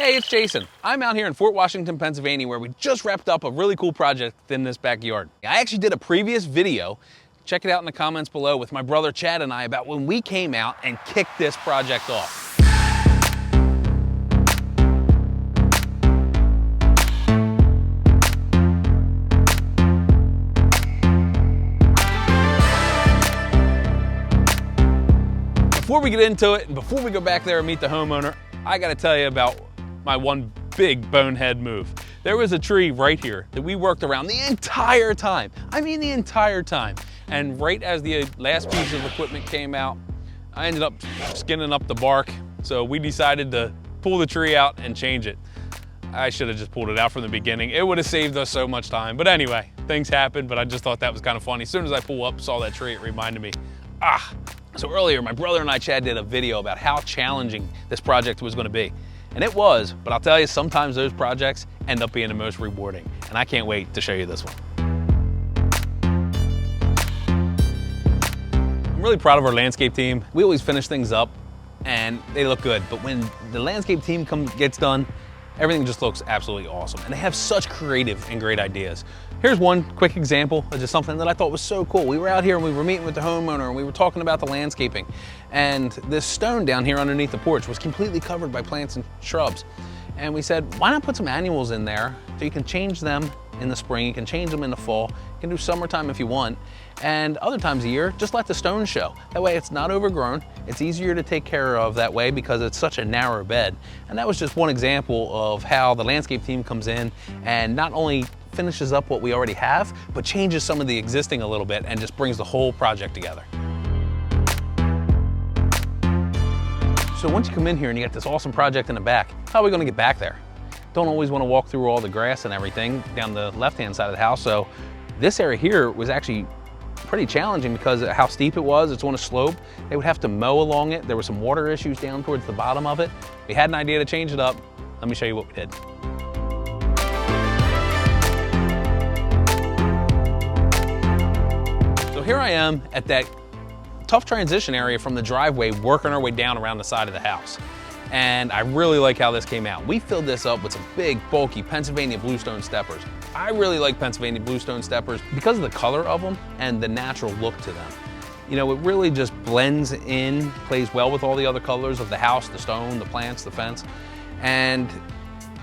Hey, it's Jason. I'm out here in Fort Washington, Pennsylvania, where we just wrapped up a really cool project in this backyard. I actually did a previous video, check it out in the comments below, with my brother Chad and I about when we came out and kicked this project off. Before we get into it, and before we go back there and meet the homeowner, I gotta tell you about my one big bonehead move. There was a tree right here that we worked around the entire time. I mean the entire time. And right as the last piece of equipment came out, I ended up skinning up the bark. So we decided to pull the tree out and change it. I should have just pulled it out from the beginning. It would have saved us so much time. But anyway, things happen, but I just thought that was kind of funny. As soon as I pull up, saw that tree, it reminded me, So earlier, my brother and I, Chad, did a video about how challenging this project was gonna be. And it was, but I'll tell you, sometimes those projects end up being the most rewarding. And I can't wait to show you this one. I'm really proud of our landscape team. We always finish things up and they look good. But when the landscape team gets done, everything just looks absolutely awesome. And they have such creative and great ideas. Here's one quick example of just something that I thought was so cool. We were out here and we were meeting with the homeowner and we were talking about the landscaping. And this stone down here underneath the porch was completely covered by plants and shrubs. And we said, why not put some annuals in there so you can change them in the spring, you can change them in the fall, you can do summertime if you want, and other times of year, just let the stone show. That way it's not overgrown, it's easier to take care of that way because it's such a narrow bed. And that was just one example of how the landscape team comes in and not only finishes up what we already have, but changes some of the existing a little bit and just brings the whole project together. So once you come in here and you got this awesome project in the back, how are we gonna get back there? Don't always wanna walk through all the grass and everything down the left-hand side of the house. So this area here was actually pretty challenging because of how steep it was. It's on a slope. They would have to mow along it. There were some water issues down towards the bottom of it. We had an idea to change it up. Let me show you what we did. So here I am at that tough transition area from the driveway, working our way down around the side of the house. And I really like how this came out. We filled this up with some big, bulky Pennsylvania bluestone steppers. I really like Pennsylvania bluestone steppers because of the color of them and the natural look to them. You know, it really just blends in, plays well with all the other colors of the house, the stone, the plants, the fence. And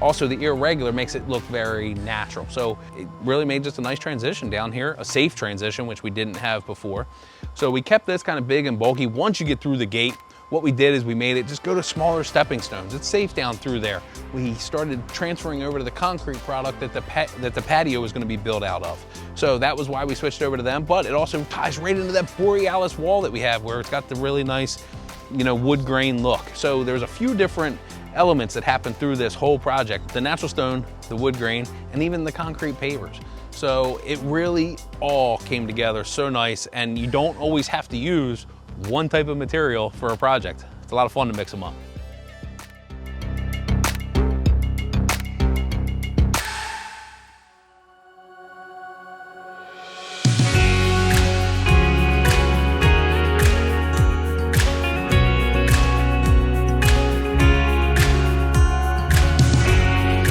also the irregular makes it look very natural. So it really made just a nice transition down here, a safe transition, which we didn't have before. So we kept this kind of big and bulky. Once you get through the gate, what we did is we made it just go to smaller stepping stones. It's safe down through there. We started transferring over to the concrete product that the patio was gonna be built out of. So that was why we switched over to them, but it also ties right into that Borealis wall that we have where it's got the really nice, you know, wood grain look. So there's a few different elements that happen through this whole project: the natural stone, the wood grain, and even the concrete pavers. So it really all came together so nice, and you don't always have to use one type of material for a project. It's a lot of fun to mix them up.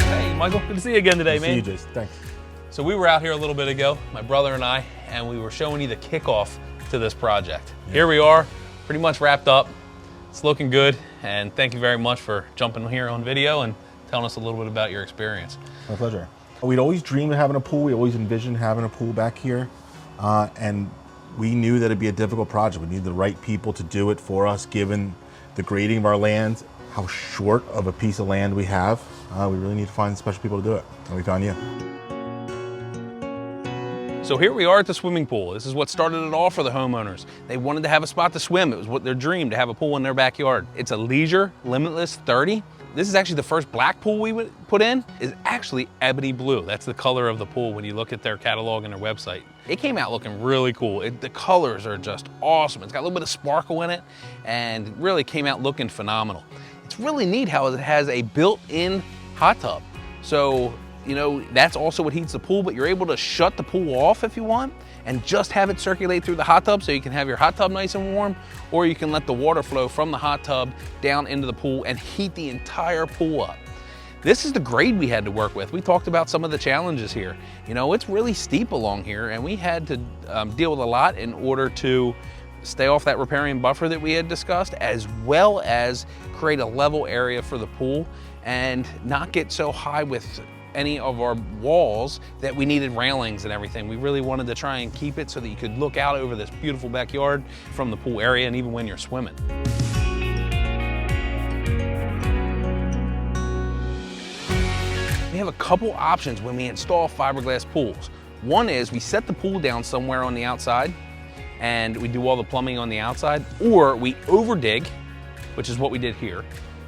Hey, Michael, good to see you again today, man. Good to see you, Jason. Thanks. So we were out here a little bit ago, my brother and I, and we were showing you the kickoff to this project. Yeah. Here we are, pretty much wrapped up. It's looking good, and thank you very much for jumping here on video and telling us a little bit about your experience. My pleasure. We'd always dreamed of having a pool. We always envisioned having a pool back here, and we knew that it'd be a difficult project. We needed the right people to do it for us, given the grading of our land, how short of a piece of land we have. We really need to find special people to do it, and we found you. So here we are at the swimming pool. This is what started it all for the homeowners. They wanted to have a spot to swim. It was what their dream, to have a pool in their backyard. It's a Leisure Limitless 30. This is actually the first black pool we would put in, is actually ebony blue. That's the color of the pool when you look at their catalog and their website. It came out looking really cool. The colors are just awesome. It's got a little bit of sparkle in it and really came out looking phenomenal. It's really neat how it has a built-in hot tub. So, you know, that's also what heats the pool, but you're able to shut the pool off if you want and just have it circulate through the hot tub so you can have your hot tub nice and warm, or you can let the water flow from the hot tub down into the pool and heat the entire pool up. This is the grade we had to work with. We talked about some of the challenges here. You know, it's really steep along here, and we had to deal with a lot in order to stay off that riparian buffer that we had discussed, as well as create a level area for the pool and not get so high with any of our walls that we needed railings and everything. We really wanted to try and keep it so that you could look out over this beautiful backyard from the pool area and even when you're swimming. We have a couple options when we install fiberglass pools. One is we set the pool down somewhere on the outside and we do all the plumbing on the outside, or we over dig, which is what we did here.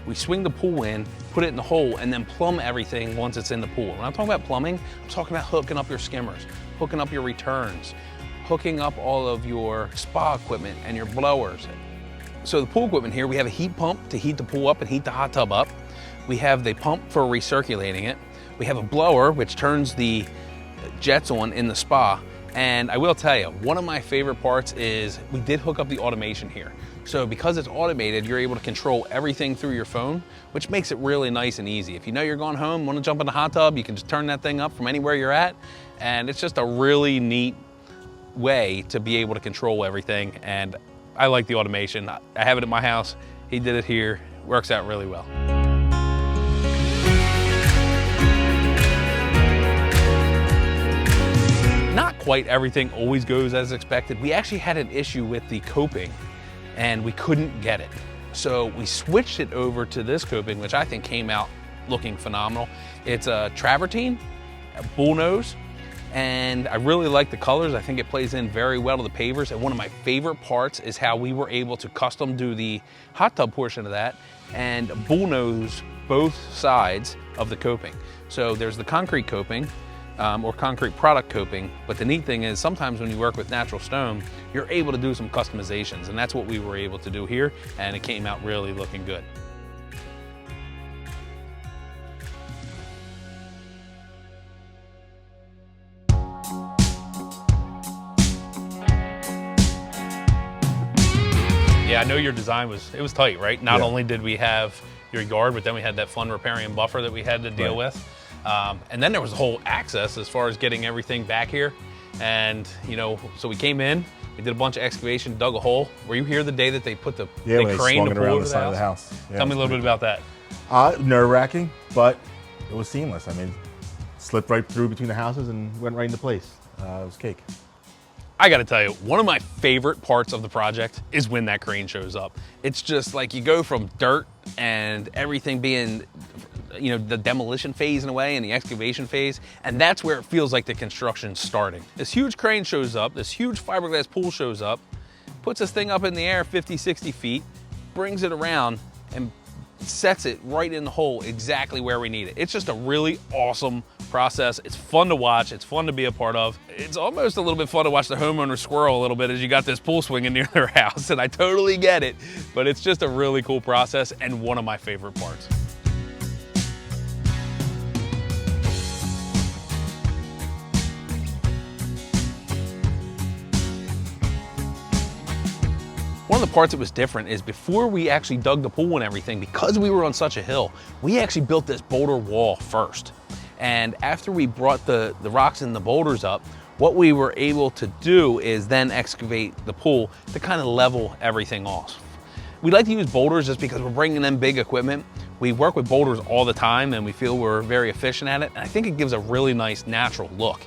We swing the pool in, put it in the hole, and then plumb everything once it's in the pool. When I'm talking about plumbing, I'm talking about hooking up your skimmers, hooking up your returns, hooking up all of your spa equipment and your blowers. So the pool equipment here, we have a heat pump to heat the pool up and heat the hot tub up. We have the pump for recirculating it. We have a blower, which turns the jets on in the spa. And I will tell you, one of my favorite parts is we did hook up the automation here. So because it's automated, you're able to control everything through your phone, which makes it really nice and easy. If you know you're going home, want to jump in the hot tub, you can just turn that thing up from anywhere you're at. And it's just a really neat way to be able to control everything. And I like the automation. I have it at my house. He did it here. Works out really well. Not quite everything always goes as expected. We actually had an issue with the coping and we couldn't get it. So we switched it over to this coping, which I think came out looking phenomenal. It's a travertine, a bullnose, and I really like the colors. I think it plays in very well to the pavers. And one of my favorite parts is how we were able to custom do the hot tub portion of that and bullnose both sides of the coping. So there's the concrete coping, or concrete product coping, but the neat thing is sometimes when you work with natural stone, you're able to do some customizations, and that's what we were able to do here, and it came out really looking good. Yeah, I know your design was tight, right? Not only did we have your yard, but then we had that fun riparian buffer that we had to deal with. And then there was the whole access as far as getting everything back here. And, you know, so we came in, we did a bunch of excavation, dug a hole. Were you here the day that they put the crane to pull over the house? Yeah, Tell me a little bit about that. Nerve-wracking, but it was seamless. I mean, slipped right through between the houses and went right into place. It was cake. I gotta tell you, one of my favorite parts of the project is when that crane shows up. It's just like you go from dirt and everything being, you know, the demolition phase in a way and the excavation phase, and that's where it feels like the construction's starting. This huge crane shows up, this huge fiberglass pool shows up, puts this thing up in the air 50, 60 feet, brings it around and sets it right in the hole exactly where we need it. It's just a really awesome process. It's fun to watch. It's fun to be a part of. It's almost a little bit fun to watch the homeowner squirrel a little bit as you got this pool swinging near their house, and I totally get it, but it's just a really cool process and one of my favorite parts. One of the parts that was different is before we actually dug the pool and everything, because we were on such a hill, we actually built this boulder wall first. And after we brought the rocks and the boulders up, what we were able to do is then excavate the pool to kind of level everything off. We like to use boulders just because we're bringing in big equipment. We work with boulders all the time and we feel we're very efficient at it. And I think it gives a really nice natural look.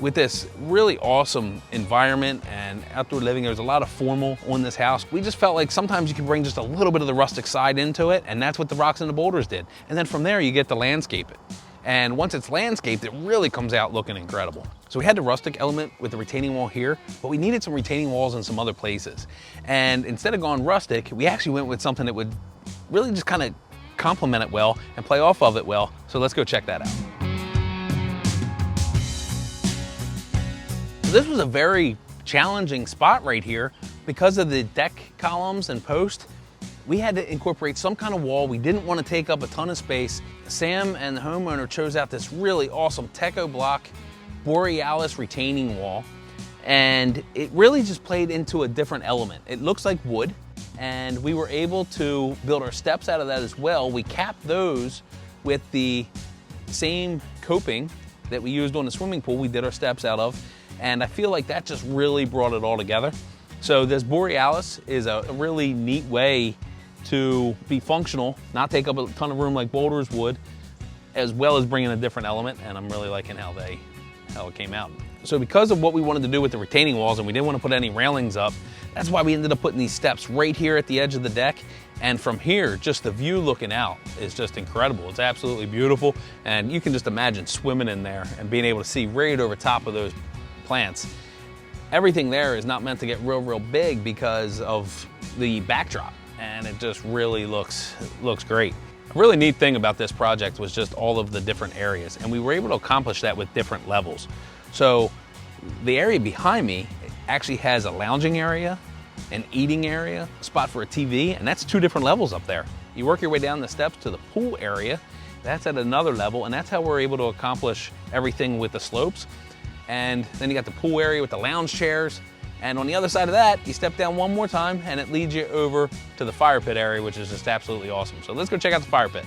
With this really awesome environment and outdoor living, there's a lot of formal on this house. We just felt like sometimes you can bring just a little bit of the rustic side into it, and that's what the rocks and the boulders did. And then from there, you get to landscape it. And once it's landscaped, it really comes out looking incredible. So we had the rustic element with the retaining wall here, but we needed some retaining walls in some other places. And instead of going rustic, we actually went with something that would really just kind of complement it well and play off of it well. So let's go check that out. This was a very challenging spot right here because of the deck columns and post. We had to incorporate some kind of wall. We didn't want to take up a ton of space. Sam and the homeowner chose out this really awesome Techo block Borealis retaining wall, and it really just played into a different element. It looks like wood, and we were able to build our steps out of that as well. We capped those with the same coping that we used on the swimming pool, we did our steps out of, and I feel like that just really brought it all together. So this Borealis is a really neat way to be functional, not take up a ton of room like boulders would, as well as bring in a different element, and I'm really liking how it came out. So because of what we wanted to do with the retaining walls, and we didn't want to put any railings up, that's why we ended up putting these steps right here at the edge of the deck. And from here, just the view looking out is just incredible. It's absolutely beautiful, and you can just imagine swimming in there and being able to see right over top of those plants. Everything there is not meant to get real big because of the backdrop, and it just really looks great. A really neat thing about this project was just all of the different areas, and we were able to accomplish that with different levels. So the area behind me actually has a lounging area, an eating area, a spot for a TV, and that's 2 different levels up there. You work your way down the steps to the pool area, that's at another level, and that's how we're able to accomplish everything with the slopes. And then you got the pool area with the lounge chairs, and on the other side of that, you step down one more time and it leads you over to the fire pit area, which is just absolutely awesome. So let's go check out the fire pit.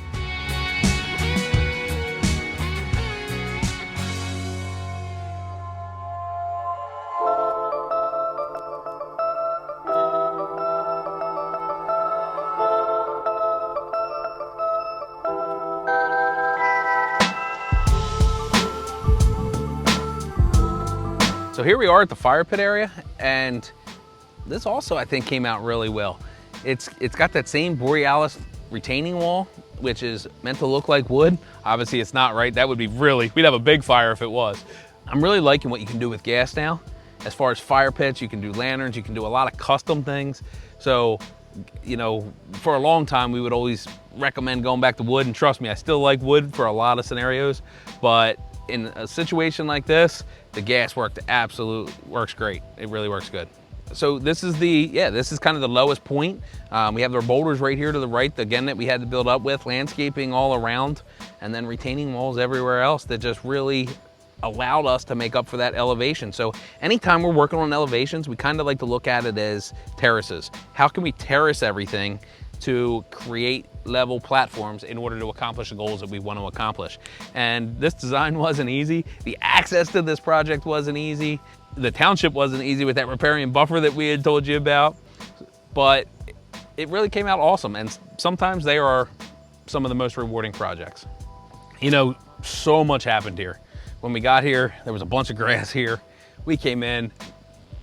So here we are at the fire pit area, and this also I think came out really well. It's got that same Borealis retaining wall, which is meant to look like wood. Obviously it's not, right? That would be we'd have a big fire if it was. I'm really liking what you can do with gas now. As far as fire pits, you can do lanterns, you can do a lot of custom things. So, you know, for a long time we would always recommend going back to wood, and trust me, I still like wood for a lot of scenarios, but in a situation like this, the gas works great. It really works good. So this is this is kind of the lowest point. We have our boulders right here to the right, again, that we had to build up with, landscaping all around, and then retaining walls everywhere else that just really allowed us to make up for that elevation. So anytime we're working on elevations, we kind of like to look at it as terraces. How can we terrace everything to create level platforms in order to accomplish the goals that we want to accomplish? And this design wasn't easy. The access to this project wasn't easy. The township wasn't easy with that riparian buffer that we had told you about, but it really came out awesome. And sometimes they are some of the most rewarding projects. You know, so much happened here. When we got here, there was a bunch of grass here. We came in,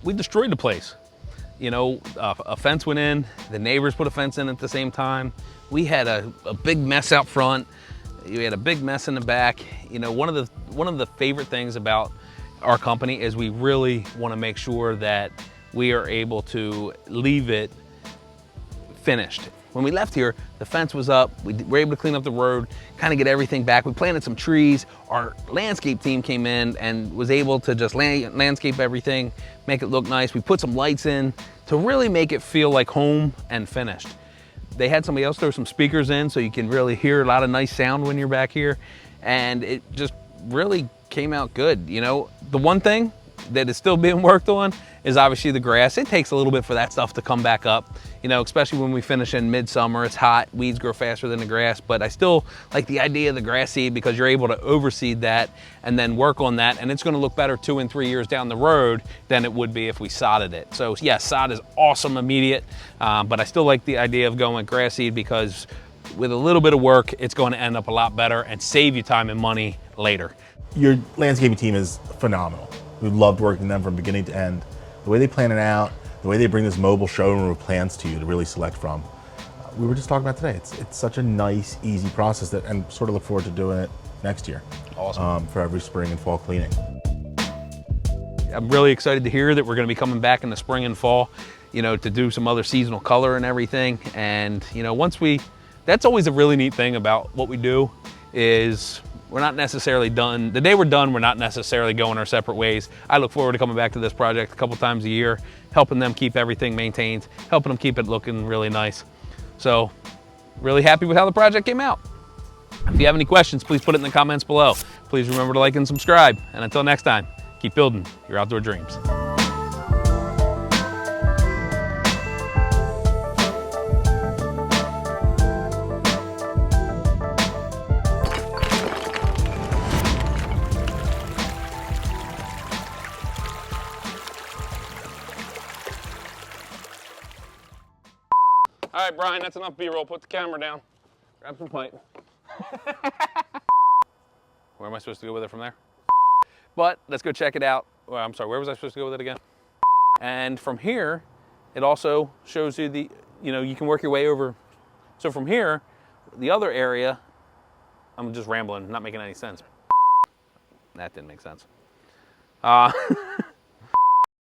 we destroyed the place. You know, a fence went in, the neighbors put a fence in at the same time. We had a big mess out front. We had a big mess in the back. You know, one of the favorite things about our company is we really want to make sure that we are able to leave it finished. When we left here, the fence was up. We were able to clean up the road, kind of get everything back. We planted some trees. Our landscape team came in and was able to just landscape everything, make it look nice. We put some lights in to really make it feel like home and finished. They had somebody else throw some speakers in so you can really hear a lot of nice sound when you're back here. And it just really came out good. You know, the one thing that is still being worked on is obviously the grass. It takes a little bit for that stuff to come back up, you know, especially when we finish in midsummer. It's hot, weeds grow faster than the grass, but I still like the idea of the grass seed because you're able to overseed that and then work on that, and it's going to look better 2 and 3 years down the road than it would be if we sodded it. So yes, sod is awesome immediate, but I still like the idea of going with grass seed because with a little bit of work, it's going to end up a lot better and save you time and money later. Your landscaping team is phenomenal. We loved working with them from beginning to end. The way they plan it out, the way they bring this mobile showroom of plants to you to really select from. We were just talking about today. It's such a nice, easy process and sort of look forward to doing it next year. Awesome. For every spring and fall cleaning. I'm really excited to hear that we're going to be coming back in the spring and fall, you know, to do some other seasonal color and everything. And, you know, that's always a really neat thing about what we do is we're not necessarily done. The day we're done, we're not necessarily going our separate ways. I look forward to coming back to this project a couple times a year, helping them keep everything maintained, helping them keep it looking really nice. So, really happy with how the project came out. If you have any questions, please put it in the comments below. Please remember to like and subscribe. And until next time, keep building your outdoor dreams. All right, Brian, that's enough B-roll. Put the camera down. Grab some pipe. Where am I supposed to go with it from there? But let's go check it out. Well, I'm sorry, where was I supposed to go with it again? And from here, it also shows you the, you can work your way over. So from here, the other area, I'm just rambling, not making any sense. That didn't make sense.